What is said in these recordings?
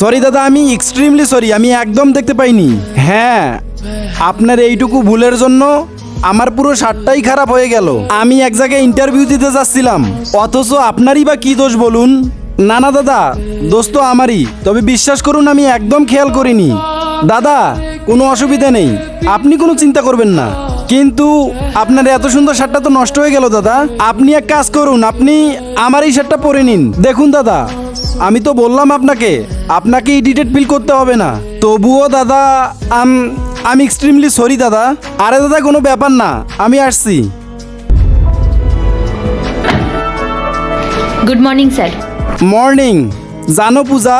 Sorry দাদা, আমি extremely sorry, আমি একদম দেখতে পাইনি। হ্যাঁ, আপনার এইটুকু ভুলের জন্য আমার পুরো শার্টটাই খারাপ হয়ে গেল। আমি এক জায়গায় ইন্টারভিউ দিতে যাচ্ছিলাম, অথচ আপনারই বা কি দোষ বলুন? না না দাদা, দোষ তো আমারই, তবে বিশ্বাস করুন আমি একদম খেয়াল করিনি। দাদা কোনো অসুবিধা নেই, আপনি কোনো চিন্তা করবেন না। কিন্তু আপনার এত সুন্দর শার্টটা তো নষ্ট হয়ে গেল দাদা। আপনি এক কাজ করুন, আপনি আমার এই শার্টটা পরে নিন। দেখুন দাদা, আমি তো বললাম আপনাকে আপনাকে ইরিটেট ফিল করতে হবে না। তবুও দাদা আমি এক্সট্রিমলি সরি দাদা। আরে দাদা কোনো ব্যাপার না, আমি আসছি। Good morning sir. মর্নিং। জানো পূজা,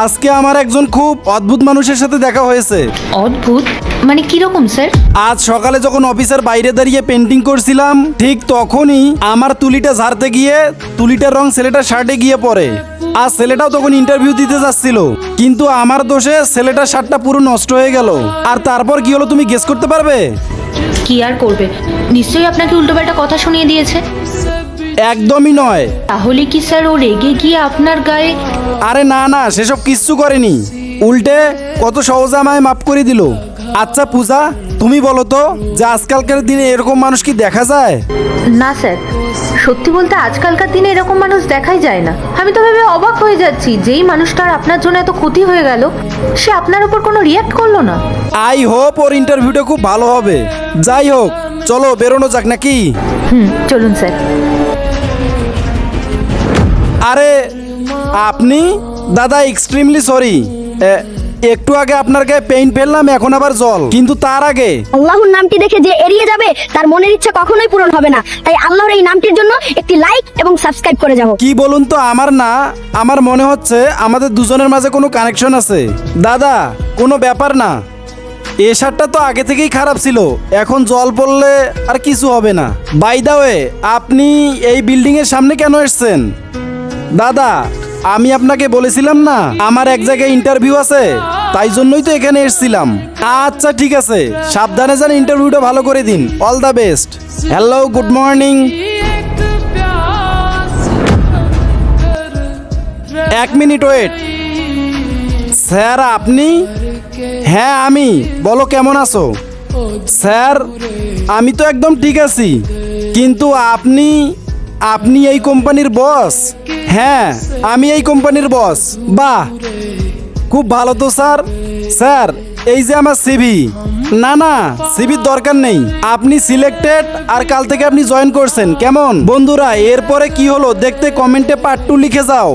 আজকে আমার একজন খুব অদ্ভুত মানুষের সাথে দেখা হয়েছে। অদ্ভুত মানে কিরকম স্যার? আজ সকালে যখন অফিসের বাইরে দাঁড়িয়ে পেন্টিং করছিলাম, ঠিক তখনই আমার তুলিটা ঝাড়তে গিয়ে তুলিটার রং ছেলেটার শার্টে গিয়ে পড়ে। আর ছেলেটাও তখন ইন্টারভিউ দিতে যাচ্ছিল, কিন্তু আমার দোষে ছেলেটার শার্টটা পুরো নষ্ট হয়ে গেল। আর তারপর কি হলো তুমি গেস করতে পারবে? কি আর করবে, নিশ্চয়ই আপনাকে উল্টোপাল্টা কথা শুনিয়ে দিয়েছে। একদমই নয়। তাহলে কি স্যার ও রেগে গিয়ে আপনার গায়ে? আরে না না, সেসব কিচ্ছু করেনি, উল্টে কত সহজে আমায় মাফ করে দিল। আচ্ছা পূজা, তুমি বলো তো যে আজকালকার দিনে এরকম মানুষ কি দেখা যায়? না স্যার, সত্যি বলতে আজকালকার দিনে এরকম মানুষ দেখাই যায় না। আমি তো ভেবে অবাক হয়ে যাচ্ছি, যেই মানুষটার আপনার জন্য এত ক্ষতি হয়ে গেল, সে আপনার উপর কোনো রিয়াক্ট করলো না। আই হোপ ওর ইন্টারভিউটা খুব ভালো হবে। যাই হোক, চলো বেরোনো যাক নাকি? চলুন স্যার। আরে আপনি? দাদা এক্সট্রিমলি সরি, একটু আগে আপনার গায়ে পেইন্ট ফেললাম, এখন আবার জল। কিন্তু তার আগে আল্লাহর নামটি দেখে যে এড়িয়ে যাবে তার মনের ইচ্ছা কখনোই পূরণ হবে না। তাই আল্লাহর এই নামটির জন্য একটি লাইক এবং সাবস্ক্রাইব করে যাও। কি বলুন তো, আমার না, আমার মনে হচ্ছে আমাদের দুজনের মাঝে কোনো কানেকশন আছে। দাদা কোনো ব্যাপার না, এ শার্টটা তো আগে থেকেই খারাপ ছিল, এখন জল পড়লে আর কিছু হবে না। বাই দা ওয়ে, আপনি এই বিল্ডিং এর সামনে কেন এসেছেন? দাদা আমি আপনাকে বলেছিলাম না আমার এক জায়গায় ইন্টারভিউ আছে, তাই জন্যই তো এখানে এসেছিলাম। আচ্ছা ঠিক আছে, সাবধানে যান, ইন্টারভিউটা ভালো করে দিন। All the best. Hello, good morning. এক মিনিট ওয়েট। স্যার আপনি? হ্যাঁ আমি। বলো কেমন আছো? স্যার আমি তো একদম ঠিক আছি, কিন্তু আপনি আপনি এই কোম্পানির বস? হ্যাঁ আমি এই কোম্পানির বস। বাহ, খুব ভালো তো স্যার। স্যার এই যে আমার সিভি। না না, সিভির দরকার নেই, আপনি সিলেক্টেড আর কাল থেকে আপনি জয়েন করছেন। কেমন বন্ধুরা, এরপরে কি হলো দেখতে কমেন্টে পার্ট 2 লিখে যাও।